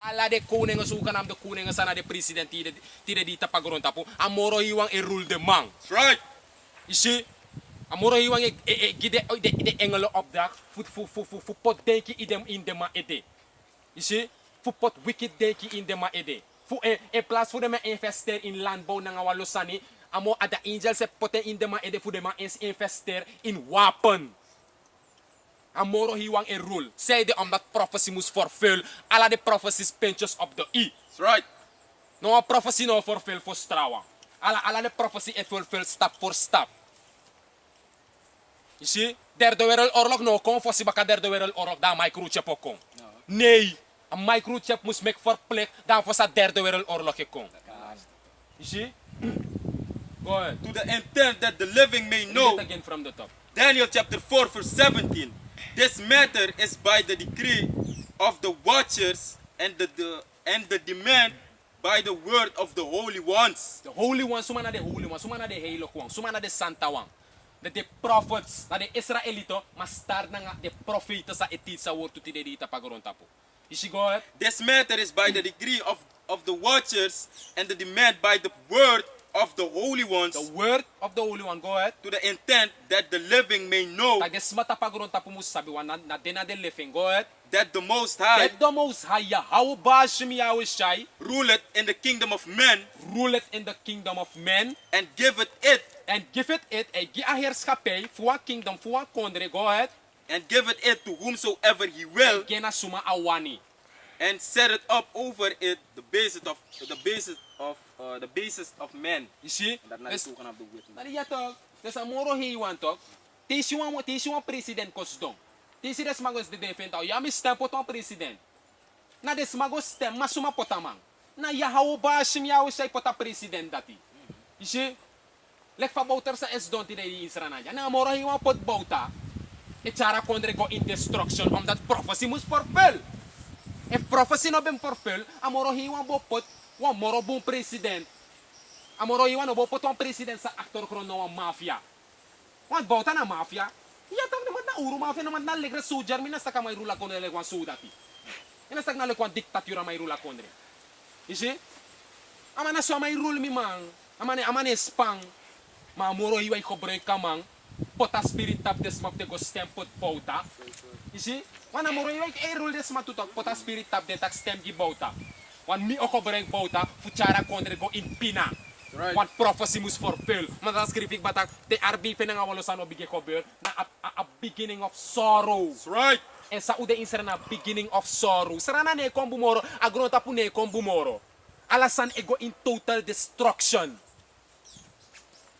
Ala de koningen zoeken aan de koningen zijn de president die te pagron tapu. Amoro hiwang e rule de man. That's right. You see? Amoro hiwang gide de engelen opdracht. Voor pot denki idem in de ma ede. You see? Voor pot wicked denki in de ma ede. Voor in plaats voor de me investeren in landbouw na nga losani. Amo ada angels se poten in de ma ede voor de ma investeren in wapen. Amoro hiwang a rule. Zei de omdat prophecy moest vervullen. Alla de prophecies pinches op de i. That's right. No prophecy no vervul voor strawa. Alla de prophecy het vervul stap voor stap. You see? Derde wereldoorlog no kon voor sibaka derde wereldoorlog daar microchip ook kon. Nee. Een microchip moest mek verplicht dan voor sa derde wereldoorlog kon. You see? Go ahead. To the intent that the living may Read know. it again from the top. Daniel chapter 4 verse 17. This matter is by the decree of the watchers and the demand by the word of the holy ones. The holy one, sumana de holy one, sumana de heilig one, sumana de santa one. Dat de prophets, dat de Israelito, maar start na de profeten sa etit sa woord tuti de dita pagron tapo. You see go ahead? This matter is by the decree of the watchers and the demand by the word of the holy ones, The word of the holy one, go ahead. to the intent that the living may know Tag de smata pagron tapo mo sabi wan na dena de living, go ahead. that the Most High That the most high Yahweh Bashim Yahweh Shai ruleth in the kingdom of men ruleth in the kingdom of men and giveth it and giveth it a heerschappij voor een kingdom, voor een kondre, go ahead. and giveth it to whomsoever he will, Gena suma awani. and set it up over it the basis of men. You see? Dat na Dus- die toegang op de wet. Nari ya toch? Dus amoro he want toch? Tisi wan president kosdom. Tisi des magos de defend ya mi stem pot wan president. Na des magos stem masuma potamang. Na ya hau bashim ya usai pota president dati. You see? Lek fa bouter sa es don tide Israel na. Na amoro he wan pot bouta. E chara kondre go in destruction omdat prophecy must fulfill. If prophecy no been fulfill, amoro he wan bo pot wan moro bon president. Amoro iwan obo pot wan president sa actor kron no wan mafia. Wan bauta na mafia. Ya tak naman na uru mafia naman na legre sujar mina sa kamay rula konre le wan sudati. Ina sak na le kwan diktatura may rula konre. You see? Amana so may rule mi mang. Amane spang. Ma amoro iwan ko break kamang. Pota spirit tap des map de go stem pot bauta. You see? Wan amoro iwan rule des matutok pota spirit tap de tak stem gi bauta. Wan mi oko break bauta fuchara konre go in pina. Right. Want prophecy must fulfill. Maar dan schreef ik batak, de RB vinden we los aan op begin gebeur, na a beginning of sorrow. That's right. En sa ude insera na beginning of sorrow. Sarana ne kon bumoro, agron tapu ne kon bumoro. Alasan ego in total destruction.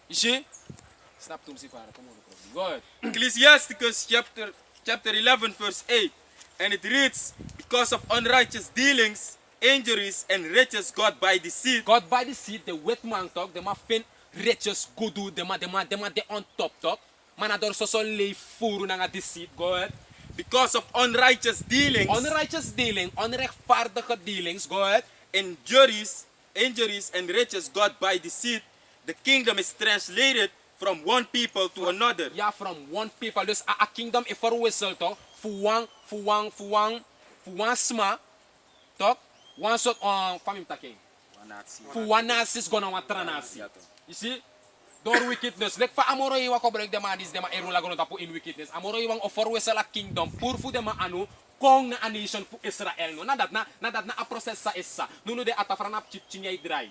You see? Snap to si para, come on. Go ahead. Ecclesiasticus chapter 11 verse 8. And it reads, because of unrighteous dealings, injuries, and riches got by deceit, God by the seed, the wet man talk, the ma fin riches gudu, the ma de on top talk. Manador so lay furu na nga deceit. Go ahead. because of unrighteous dealings, Onrighteous dealing, onrechtvaardige dealings, go ahead. injuries, and riches got by deceit, the kingdom is translated from one people to another. Ja, from one people. Dus a kingdom is verwisseld toch? Fuwang sma, toch? One sort famim taking. Fuwan nasi is gonna want tranasi. You see? Door wickedness. Lek fa amoro iwa ko break de ma dis de ma erula gono tapu in wickedness. Amoro iwa o verwissel a kingdom pur fu de ma anu kong na a nation fu Israel no. Nadat na a process sa isa. Nuno de atafra na chip chinyay dry.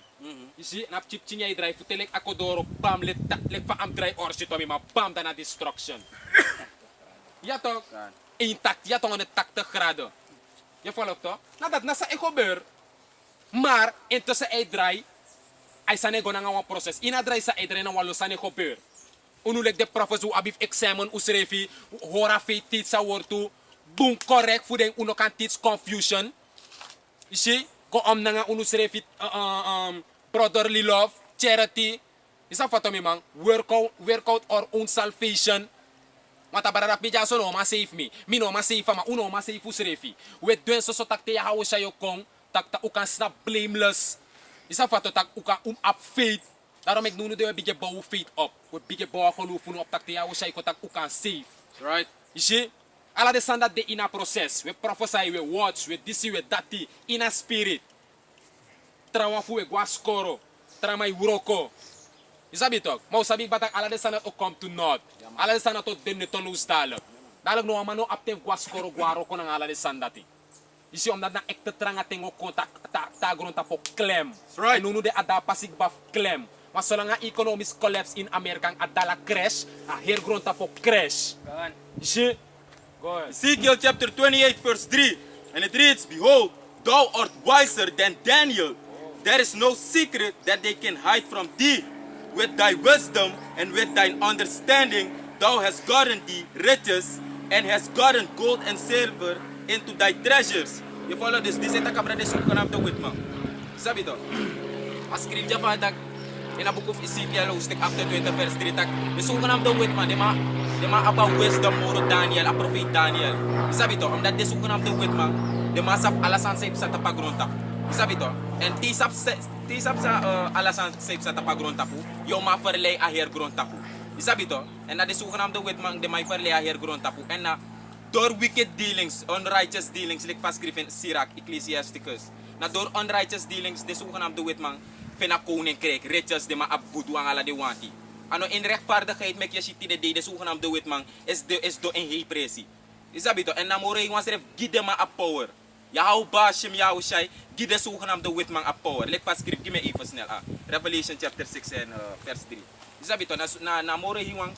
You see? Na chip chinyay dry fu telek ako doro bam lek fa am dry or si to mi ma bam da na destruction. Ja toch? Intact, ja toch aan het 80 graden. Je volgt toch? Nadat nasa ekobeur. Maar intussen ay dry, ay sane go na nga wan proces. Ina dry sa ay dry na walo sane ekobeur. Unulek de professor abif examen usrefi, hora fe tit sa wortu, boom correct fu den uno kan teach confusion. You see? Go na nga unusrefi brotherly love, charity. Isa foto mi mang, workout or own salvation. Mata bararap mi jaso no ma save me. Mi no ma save ma uno ma save usrefi. We doen so takte ya hawo siya kong takta ukan snap blameless. Isa fato tak ukan up faith. Daarom ik noem de bigge bouw faith op. We bigge bouw geloof op takte ya hawo siya ko tak ukan save. Right? You see? Ala de sanda de in a process. We prophesy, we watch, we this, we that, in a spirit. Trauma fu we guascoro. Trauma uroko. You sabi toch? Maar we sabi batak ala de sanda ook come to not. Ala de sanda tot den ton ustale. Dadelijk no amano apte guascoro guaroko nang ala de sanda ti. You see omdat na ekte tranga tengo kontak ta grond tapo klem. right. En nu de adapasig baf klem. Maar zolang een economisch collapse in Amerika adala crash, a her grond tapo crash. You see? Go ahead. Ezekiel chapter 28 verse 3. And it reads, Behold, thou art wiser than Daniel. There is no secret that they can hide from thee. With thy wisdom and with thine understanding, thou hast gotten thee riches and hast gotten gold and silver into thy treasures. You follow this? This is the kabra de zoeken op de witman. Sabi to? As scripture van dat in the book of Ezekiel, hoofdstuk 28 vers 3, tak we zoeken op de witman. De ma about wisdom moro Daniel, a profeet Daniel. Sabi to? Omdat de zoeken op de witman, de ma sap alasan sa sa tapagron tap. Sabi to? En tisap sa alasan sa tapagron tapu, yo ma verlei a her grond tapu. Sabi to? En na de zoeken op de witman, de ma verlei a her grond tapu. En na door wicked dealings, unrighteous dealings, like vastgeschreven in Sirach, Ecclesiasticus. Na door unrighteous dealings, de zogenaamde witman, vina koninkrijk, riches, de ma abgudu ang ala de wanti. Ano in rechtvaardigheid, mek je shit de zogenaamde witman, is do in hei presi. Isabito, en namore iwan seref, gide ma a power. Ya hou bashim, ya hou shai, gide zogenaamde witman a power. Like vastgeschreven, give me even snel. Revelation chapter 6 en vers 3. Isabito, na namore iwan,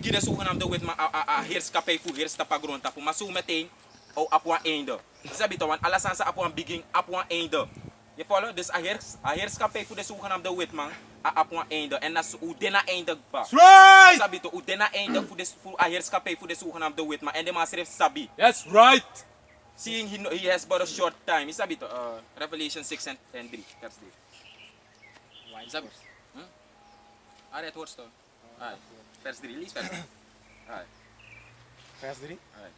gide zogenaamde witman a heerschappij voor heerstapagron tapu. Maar zo meteen o apwa einde. Sabi to, want alasan sa apwa begin apwa einde. Je follow? Dus a heerschappij voor de zogenaamde witman a apwa einde. En dat is hoe dena einde ba. Right! Sabi to, hoe dena einde voor a heerschappij voor de zogenaamde witman. En de man schreef sabi. That's right! Seeing he has but a short time. Sabi to, Revelation 6 and 3. Vers 3. Sabi. Alright, what's to? Alright. Vers 3, lees vers 3. Alright. Verse 3. Alright.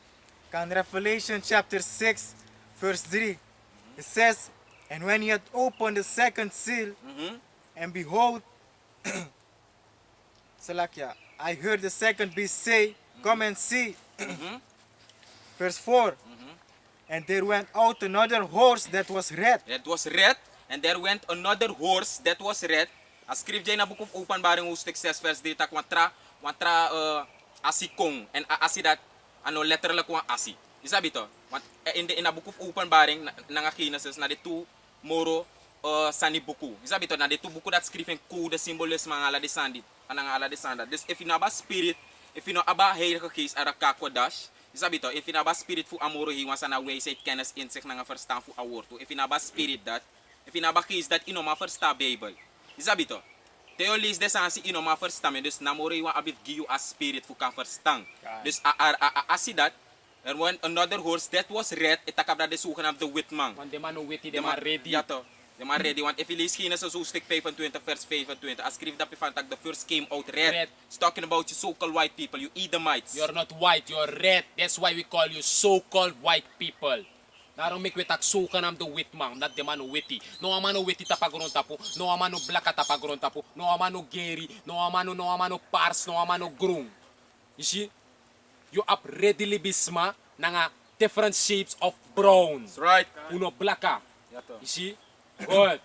Can Revelation chapter 6, verse 3. It says, And when he had opened the second seal, and behold, Salakia, I heard the second beast say, Come and see. Verse 4. And there went out another horse that was red. That was red, and there went another horse that was red. As scripture in the book of Openbaring, hoofdstuk 6, vers 3, tak wantra asikong, en asi dat, ano, letterlijk wan asi. Isabi to? Want in the book of Openbaring, nangakinesis, na de two moro sani buku. Isabi to, na de two buku dat skriven ku, de symbolisme ang ala de sandit, anang ala de sandat. Dus if you know about spirit, if you know about heilige geest, ara kakwadash, isabi to, if you know about spirit fu amoro hiwan sa na way sa kennis inzicht na nga verstaan fu aworto. If you know about spirit dat, if you know about geest dat, ino ma verstaan Bible. Isabi to? Theo lees de sansi ino ma verstaan, dus namoro hiwan abit giyu a spirit fu kan verstaan. Dus asi dat, er went another horse that was red, itakabra de zogenaamde de witman. Want de man no witty, de man ready. Ja toch, de man ready. Want if je leest Genesis hoofdstuk 25 vers 25, als schreef dat je van the first came out red. It's talking about you so-called white people, you Edomites. You're not white, you're red. That's why we call you so-called white people. Daarom make we tak zogenaamde witman, dat de man no witty. No amano witty tapagron tapu, no amano blaka tapagron tapu, no amano geri, no amano pars, no amano groen. You see? You up readily bisma nanga different shapes of brown. That's right. Uno blaka. Ja toch. You see? Good.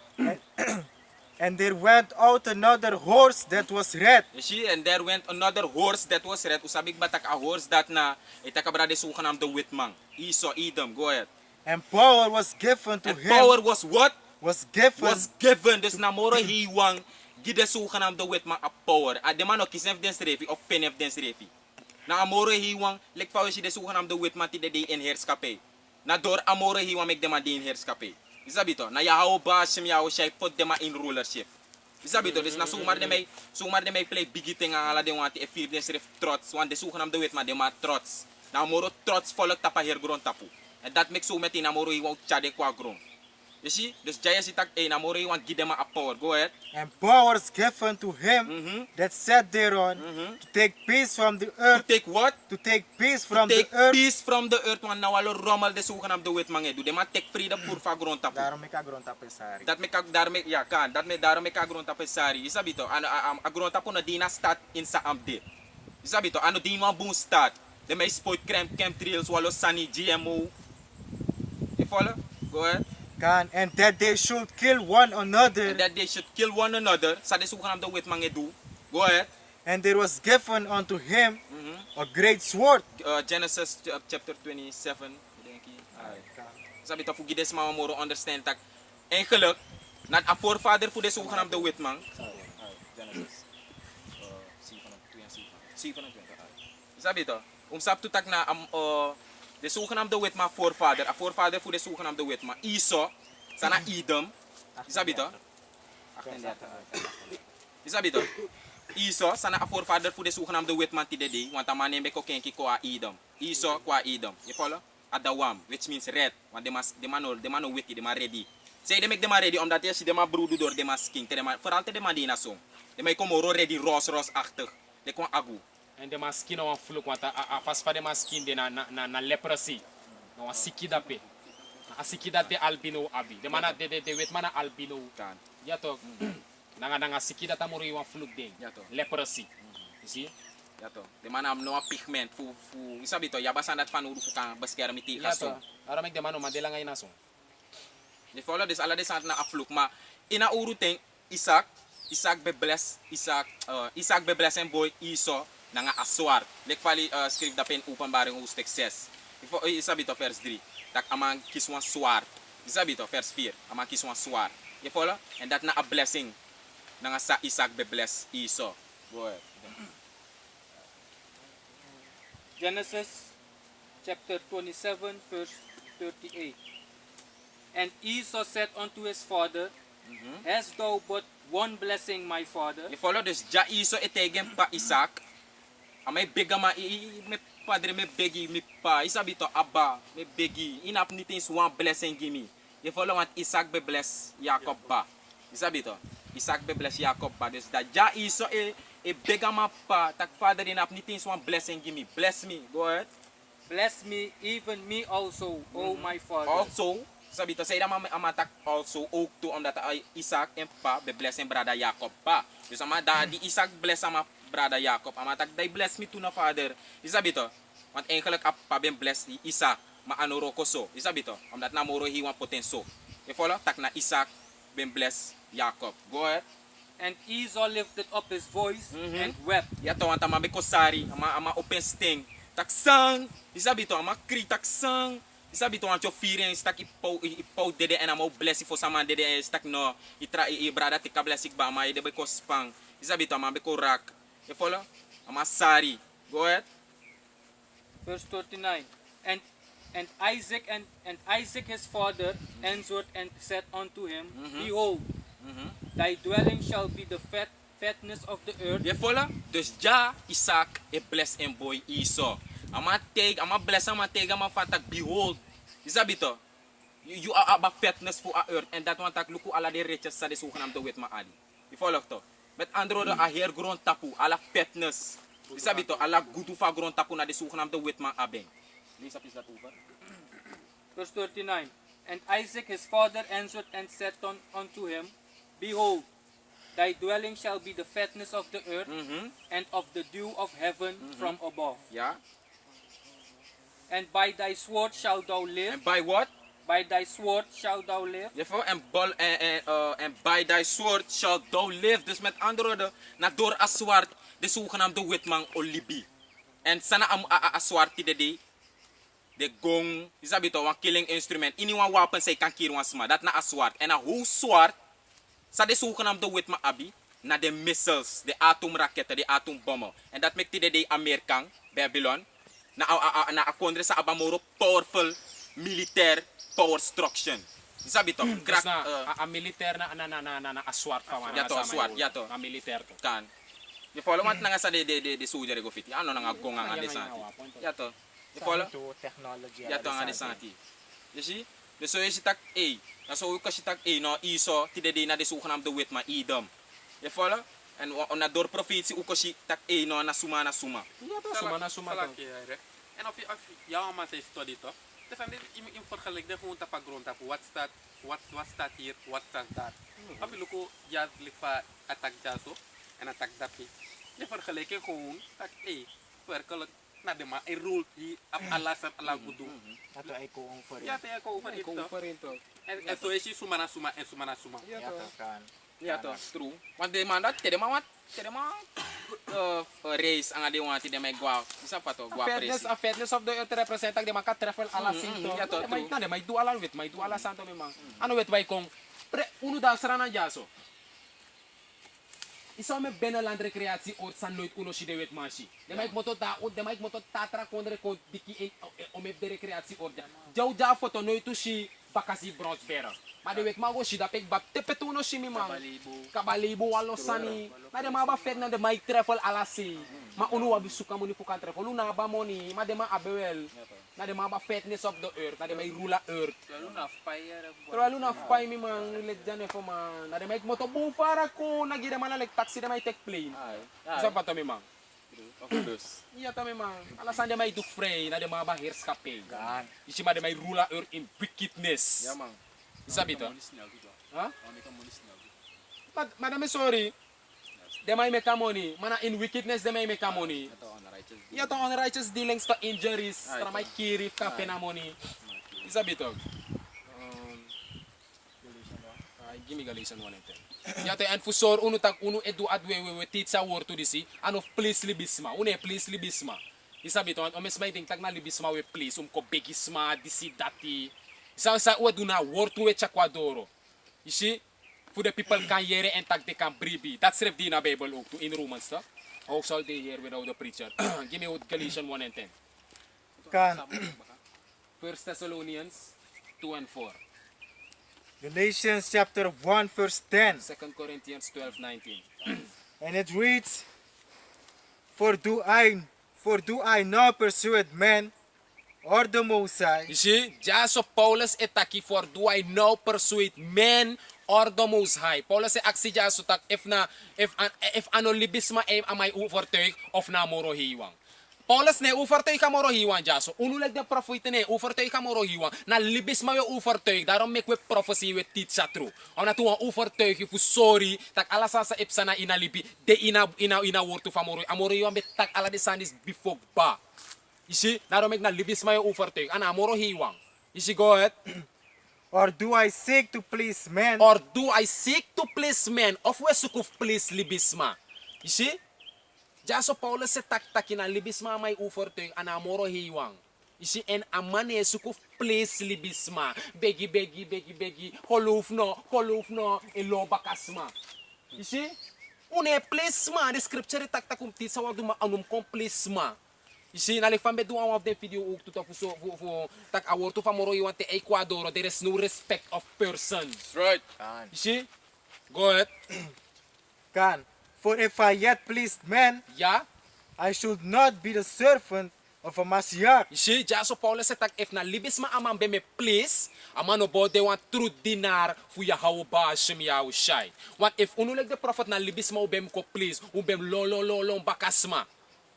And there went out another horse that was red. You see, and there went another horse that was red. Usabik batak a horse that na itakabra de zogenaamde witman. Esau, Edom, go ahead. And power was given to And him. power was what? Was given. Was given. Dus namoro hiwang gide zogenaamde witman a power. A de man ook kisef den strefi of penef den strefi. Na amore hiwang lek fa si de zogenaamde witman ti de in heerskappij. Na door amore hiwang mek de man in heerskappij. Isabito, na yahaw ba sim yahaw siya put de man in rulership. Isabito, dus na sumar de may play bigiting ang ala de wanti e fear den stref trots, want de zogenaamde witman de man trots. Na amoro trots volk tapa hergron tapu. And that makes so metin amoro hiwang chade kwa gron. You see? Dus jaya si tak na amoro hiwang gidema a power. Go ahead. And power is given to him that sat thereon to take peace from the To earth. take what? To take peace from Take the earth. peace from the earth, want na walo rommel de zogenaamde witman e. De man take freedom pur fa gron tapu. Daarom ik agron tapesari. Dat me daarmee ja kan dat me daarmee ka gronta pesari isabito ano agronta po na dina stat in sa amde isabito ano din mo boom stat They may exploit chemtrails, wallow sunny, GMO. You follow? Go ahead. Kan, and that they should kill one another. And that they should kill one another. Sa de zogenaamde wetman do. Go ahead. And there was given unto him a great sword. Genesis chapter 27. Denk ik. Sabi to fugi des mama moro understand tak. Eigenlijk, na a voorvader voor de zogenaamde wetman. Genesis. 27. Sabi to. Sab to tak na de zogenaamde wetman voorvader. A voorvader voor de zogenaamde wetman. Esau. Sana Edom. Sabi to. Sabi to. Esau, sana a voorvader voor de zogenaamde wetman tidede, want a man neem beko kenki kwa Edom. Esau kwa Edom. You follow? Adawam, which means red, want de man no witty, de man ready. Say they make them ready omdat je de man broedu door de man skin, vooral te de man die na song. De man komen ready roos-achtig. De kon agu. En de man skin on fluk, want a fast fa de man skin de na leprosy. No a sikida pe. A sikida te albino abi. De man de wetman na albino. Kan. Ja toch? Nanga sikida ta moro yung fluk ding. Ja toch. Leprosy. You see? Ja toch. De man am no a pigment fu isabi to yabasan dat van uru fukan beskermi ti Ja kaso. toch. Ara make de man madela ngay na song. Je follow dus alle desant na afluk, maar in a uru ting Isaac be bless, Isaac be bless en boy Esau nanga aswar. Lek fali schrift dat in openbaring hoofdstuk 6. Isabi to vers 3. Tak amang kiswan swar. Isabi to vers 4. Amang kiswan swar. Je follow? En dat na a blessing. Nanga sa Isaac be bless Esau. Go ahead. Genesis chapter 27 verse 38. And Esau said unto his father, Hast thou but one blessing, my father? Je follow dus ja Esau etegen pa Isaac. Amay bega ma me padre me begi me pa. Isabi to abba me begi. Inap niet eens one blessing gimme. Je follow want Isaac be bless Jacob ba. Isabi to. Isaac be bless Jacob ba. Dus dat ja Esau e bega ma pa. Tak father inap niet eens one blessing gimme. Bless me. Go ahead. Bless me, even me also, O my father. Also, sabi to say dat amatak also ook toe omdat Isaac en pa be bless en brada Jacob pa. Dus ama da die Isaac bless ama brada Jacob. Amatak dai bless me toe na father. Isabi to. Want eigenlijk pa ben bless die Isaac ma anoro ko so. Isabi to. Omdat na moro hi wan potenso. Je follow? Tak na Isaac ben bless Jacob. Go ahead. And Esau lifted up his voice and wept. Ya to want ama be kosari ama open sting. Tak sang. Isabi to ama kri tak sang. Isabi to want your fearing stak ipau dede en ama bless for sama dede stak no itra i brada tika blessing ba ama de be ko spang. Isabi to ama be ko rak. You follow? Ama sari. Go ahead. Verse 39. And Isaac his father answered and said unto him, Behold, thy dwelling shall be the fatness of the earth. Je follow? Dus ja, Isaac e bless en boy Esau. Ama bless ama take ama fatak behold. Isabi to. You are about fatness for a earth and that want tak luku ala de riches sa de zogenaamde wet ma ali. Je follow to? Met andere woorden, a heer grond tapu, ala fatness. Isabi to, ala gudu fa grond tapu na de zogenaamde wet ma abeng. Lees up is dat over. Verse 39. And Isaac his father answered and said unto him, Behold, thy dwelling shall be the fatness of the earth, and of the dew of heaven from above. Ja. And by thy sword shalt thou live. And by what? By thy sword shalt thou live. Therefore, and by thy sword shall thou live. Dus met andere woorden, na door a zwart, de zogenaamde witman olibi. En sana a zwart de gong, isabi to, one killing instrument. Ini one wapen say kan kiri one sma. Dat na a zwart. En a hoe zwart, sa de zogenaamde witman abi, na de missiles, de atomraketten, de atoombommen. En dat maakt de Amerikaan, Babylon, na a kondre sa abamoro powerful militair power structure. Isabi to, Krak a militair na aswart pa man. Ja to, aswart, ja to. A militair to. Kan. Je follow want nga sa de soldier go fiti. Ano nga gonga nga de santi. Ja to. Je follow? To technology. Ja to nga de santi. You see? Dus so is tak A. Na so ka si tak A no Esau ti de na de zogenaamde wet ma Edom. Je follow? En on na door profetie ook si tak A no na suma. Ja to, suma to. En of jouw man heeft study toch? Dus dan in vergelijking de gewoon tapa grond tap. Wat staat hier? Wat staat daar? Of je luko ja likva attack jaso en attack dapi. Je vergelijking gewoon tak werkelijk na de ma e rule hi ap alasan ala gudu. Ato ay kuong for Ja te ko over Kung dit. pa rin to. En so is suma na suma en suma na suma. Ja, Yato to. kan. Ja, to. True. Want de man dat, tede man wat? Tede man race ang adi want de may gwa. Isa pa to, gwa Fairness, presi. a fairness of the earth represent de man ka trefel ala sinto. ja, to, De may true. na de may du ala wit, may du ala santo mi man. Ano wit bay kong uno da sarana jaso. Isa me beneland recreatie or san nooit uno si de wet manchi. De maik moto da o de maik moto tatra kondre ko diki en o me de recreatie or ja. Jau ja foto nooit tu si vakasi bronze bearer. Maar de wet mago si da pek bab tepe tu no si mi man. Kabalibo walo sani. Maar de ma ba fet na de maik travel ala si. Ma uno wabi suka moni fukan travel. Una ba moni. Ma de ma abewel. Na de ma ba fatness of the earth. Na de may rula earth. Lalu na fire. Terlalu na fay mi man let dyan e fo man. Na de may moto bufara ko nagire man like taxi de may take plane. Isa pa to mi man. Of course. Iya to mi man. Alasan de may do frey na de mga bahir skape. Kan. Isi ma de may rula earth in wickedness. Ja, man. Isa bito. Ha? Madame sorry. De may make money. Mana in wickedness de may make money. Ito, on the righteous. Iya to unrighteous dealings to injuries. Para may kirif kape na money. Isa bito. Give me Galatians 1 and 10. Ja, te en fusor unu tak unu edu adwe we titsa word to disi ano please libisma. Une please libisma. Isa bito on mes may ting tag na libisma we please ko begisma disi dati. Isa sa we do na word to we chakwadoro. You see? For the people can hear and tag they can bribi. That's ref di na Bible ook to in Romans ta. How shall they hear without the preacher? Give me Galatians 1 and 10. Kan. 1 Thessalonians 2 and 4. Galatians chapter 1 verse 10. 2 Corinthians 12:19. And it reads, For do I not persuade men or the Most High, You see, just so Paulus etaki for do I now persuade men or the Most High. Paulus e aksi just so tak if ano libisma amay overtuig of na moro hiwang. Paulus ne overtuig ka moro hiwang jaso. Unulag de prophet ne overtuig ka moro hiwang na libisma yo overtuig daarom make we prophecy we teach sa true. Ona tuwa overtuig fu sorry tak alasa sa ipsa na inalibi de ina wortu fa moro amoro hiwang bet tak ala de sanis before ba. You see, daarom make na libisma yo overtuig ana moro hiwang. You see, go ahead. or do I seek to please men? Or do I seek to please men of we sukuf please libisma? You see? Jaso Paulus se tak na libisma may overtuig ana moro hiwang. You see, en amane sukuf please libisma. Begi, holuf no, iloba kasma. You see? Une plisma, the scripture tak tit sa wadu ma anum komplisma. You see, nalifambe do one of the video ook to so tak awor to famoro you want the Ecuador, there is no respect of persons. That's right. Kan. You see? Go ahead. Kan. For if I yet pleased men, Yeah? I should not be the servant of a Mashiach. You see, Jaso Paulus said if na libis ma amang be me please, amano bo they want true dinar fu Yahweh ba Hashem Yahushai. Want if unuleg the prophet na libis ma ubem ko please, ubem lolo bakasma.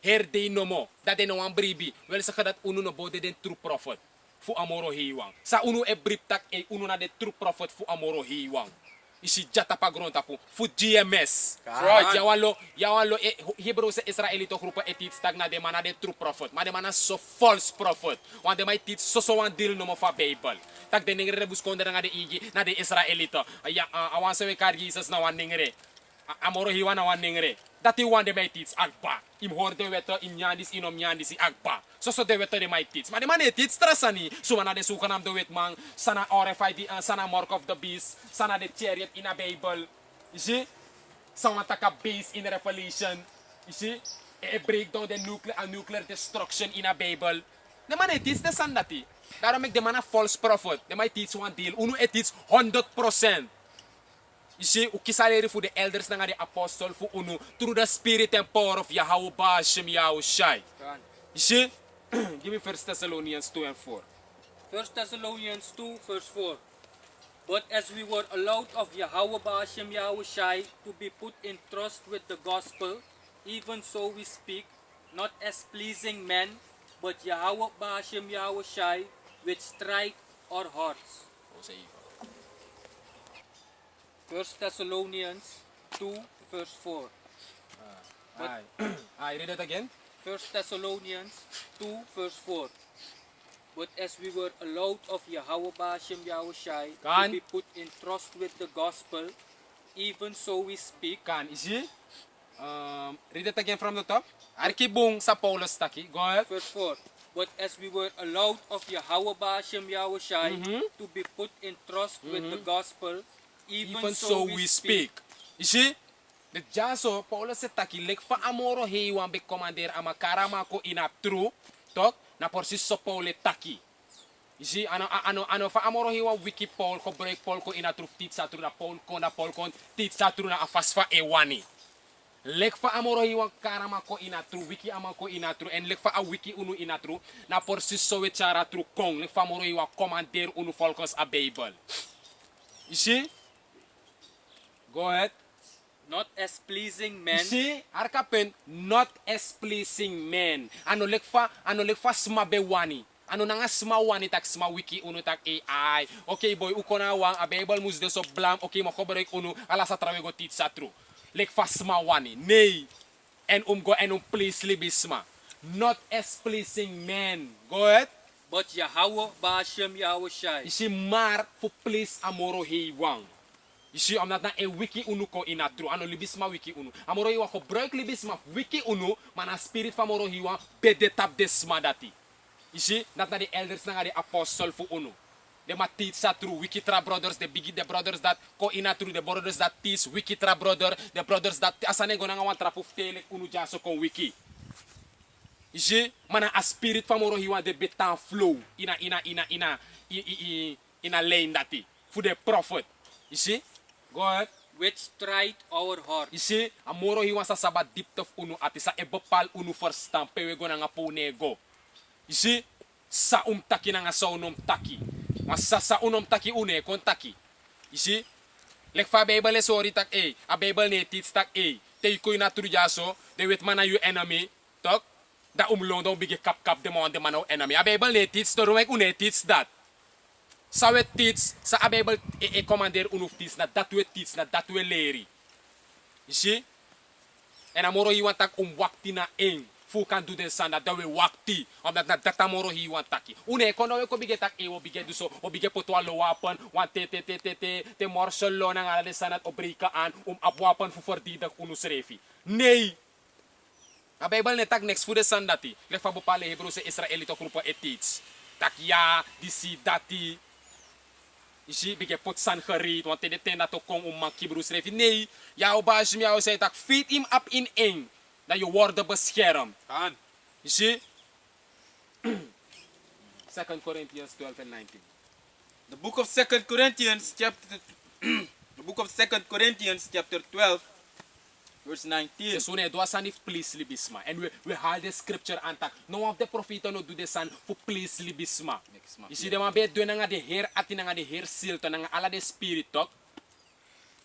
Her they no mo, that they no wan bribi. Well sa kadat uno no bo de den true prophet fu amoro hiwang. Sa uno e brip tak e uno na de true prophet fu amoro hiwang. Isi jata pagron tapu fu GMS. Right. Yawalo Hebrew se Israelito grupo etit stag na de mana de true prophet. Ma de mana so false prophet. Want de may tit so wan deal no mo fa Bible. Tag de ningre rebus konde nga de igi na de Israelito. Awan se we kar Jesus na wan ningre. Amoro hiwa na wan ningre. Dati wan de may tits agba. Im horde weto in nyandis inom nyandisi agba. So de weto de may tits. Ma de man tits trasani. So na de sukanam de wet mang sana RFID sana mark of the beast, sana de chariot in a Bible. You see? Sana taka base in Revelation. You see? E break down the nuclear destruction in a Bible. De man tits de sandati. Daarom make de man a false prophet. De may tits one deal. Uno etits 100%. You see, ukisaleri for the elders na nga the apostle for uno through the spirit and power of Yahweh Hashem Yahushai. You see? Give me 1 Thessalonians 2 and 4. 1 Thessalonians 2 verse 4. But as we were allowed of Yahweh Hashem Yahushai to be put in trust with the gospel, even so we speak, not as pleasing men, but Yahweh Hashem Yahushai, which strike our hearts. 1 Thessalonians 2 verse 4. I read it again. 1 Thessalonians 2 verse 4. But as we were allowed of Yahweh Ba'ashem Yahushai to Kan? be put in trust with the gospel, even so we speak. Kan, you see? Read it again from the top. Arkibung sa Paulus taki. Go ahead. Verse 4. But as we were allowed of Yahweh Ba'ashem Yahushai to be put in trust with the gospel, Even so we speak. You see? The jaso, Paulus se taki, lek fa amoro heiwan be commander ama karama ko ina true, tok, na porsis so Paul taki. You see, ano fa amoro heiwan wiki Paul, ko break Paul ko ina true, tit sa true na Paul kon, tit sa true na afas fa ewani. Lek fa amoro heiwan karama ko ina true, wiki ama ko ina true, en lek fa a wiki unu ina true, na porsis so we chara true kong, lek fa amoro heiwan commander unu volkos a Bible. You see? Go ahead. Not as pleasing men, See, arkapen not as pleasing men. Ano lekfa sma bewani. Ano nanga sma wani tak sma wiki uno tak AI. Okay boy, ukona wang a Bible mus de so blam. Okay mo koberek uno ala sa trawe go tit sa tru. Lekfa sma wani. Nei. En go en please libisma. Not as pleasing men. Go ahead. but Yahweh Ba'ashem Yahushai. Isi mar fu please amoro hiwang. Isi am not na e wiki unu ko inatru. Ano libisma wiki unu. Amoro hiwa ko break libisma wiki unu. Mana spirit fa amoro hiwa bedetap desma dati. Isi not na the elders na nga the apostle fu unu. De ma teach sa true Wikitra brothers, the bigi the brothers that ko inatru, the brothers that teach Wikitra brother, the brothers that asane go nga wan trapu telek unu jaso kon wiki. Isi mana a spirit fa amoro hiwa de betan flow ina lane dati. Fu the prophet. You see? Go ahead. Which tried our heart. You see? Amoro hiwa sa sabat deep of unu ati sa ebopal unu first stamp pewe go na nga po nego. You see? Sa taki na nga sa unom taki. Mas sa unom taki une kon taki. You see? Lek fa Bible sorry tak a Bible ne teach tak te ko ina tru jaso de wet mana you enemy tok da umlong do bigi kap de mo de manaw enemy. A Bible ne teach to rumek une teach that. Sa we teach sa a Bible commander unu teach na dat we teach na dat we leri. You see? En amoro hiwan tak wakti na fu kan do the sanda da we wakti omdat na data moro hiwan taki. Une kono we ko bige tak o bige duso o bige poto lo wapen wan te morsel lo na ngala de sanat obrika an apwapen fu fordida unu srefi. Nee. A Bible ne tak next fu de sandati. Le fa bo pale Hebrew se Israelito grupo etits. Tak ya disi dati. Isi bige pot san gereed, want de tenda to kong maki broers refi. Nee, jou baas jou zei tak feed him up in eng. Dat je worden beschermd. Gaan. You see? 2 Corinthians 12 and 19. The book of 2 Corinthians chapter the book of 2 Corinthians chapter 12 verse 19. Dus wanneer doa san if please libisma. And we haal de scripture aan tak. No of the prophet no do de san for please libisma. You see, de ma be doen nga de heer ati nga de heer silto nga ala de spirit tok.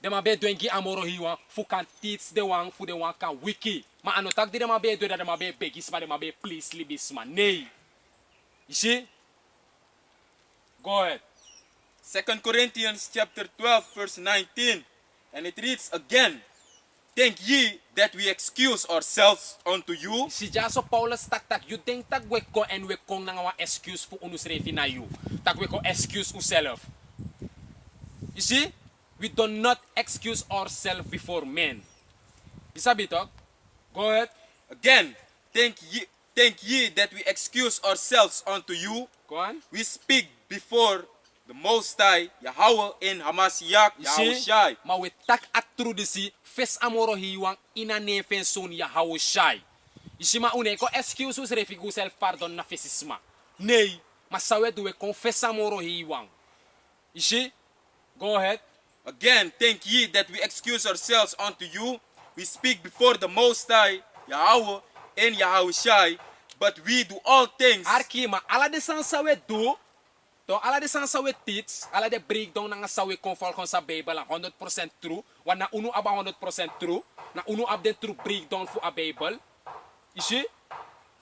De ma be doen gi amoro hiwa fu kan teach de wang fu de wang kan wiki. Ma ano tak de ma be doen de ma be begis ma de ma be please libisma. Nee. You see? Go ahead. 2 Corinthians chapter 12 verse 19. And it reads again, think ye that we excuse ourselves unto you? Si jaso Paulus tak you think tak we ko and we kong nga wa excuse fu unus refi na you. Tak we ko excuse ourselves. You see? We do not excuse ourselves before men. Isabi talk? Go ahead. Again, think ye that we excuse ourselves unto you? Go on. We speak before the Most High, Yahweh in Hamashiach, You see? Yahushai. Ma we tak atru disi fes amoro hiwang ina nefen son Yahushai. You see ma une ko excuse us refi go self pardon na fesisma. Nee, ma sawe do we confess amoro hiwang. You see? Go ahead. Again, think ye that we excuse ourselves unto you? We speak before the Most High, Yahweh in Yahushai, but we do all things. Arki ma ala de san sawe do. To ala de san sawe teach, ala de breakdown nga sawe conform kon sa Bible ang 100% true, wan na uno aba 100% true, na uno ab de true breakdown fu a Bible. You see?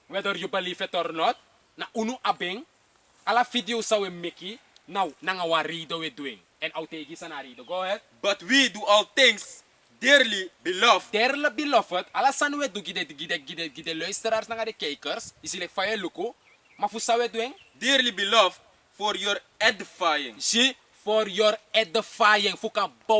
Whether you believe it or not, na uno abeng ala video sawe Mickey, now nga wa rido we doing. And outegi sa na rido. Go ahead. But we do all things Dearly beloved, Dearly beloved, alasan we do gide luisteraars naar de kijkers, is like fire luko, maar voor zou we doen? dearly beloved, for your edifying. Zie, for your edifying, voor kan bouwen.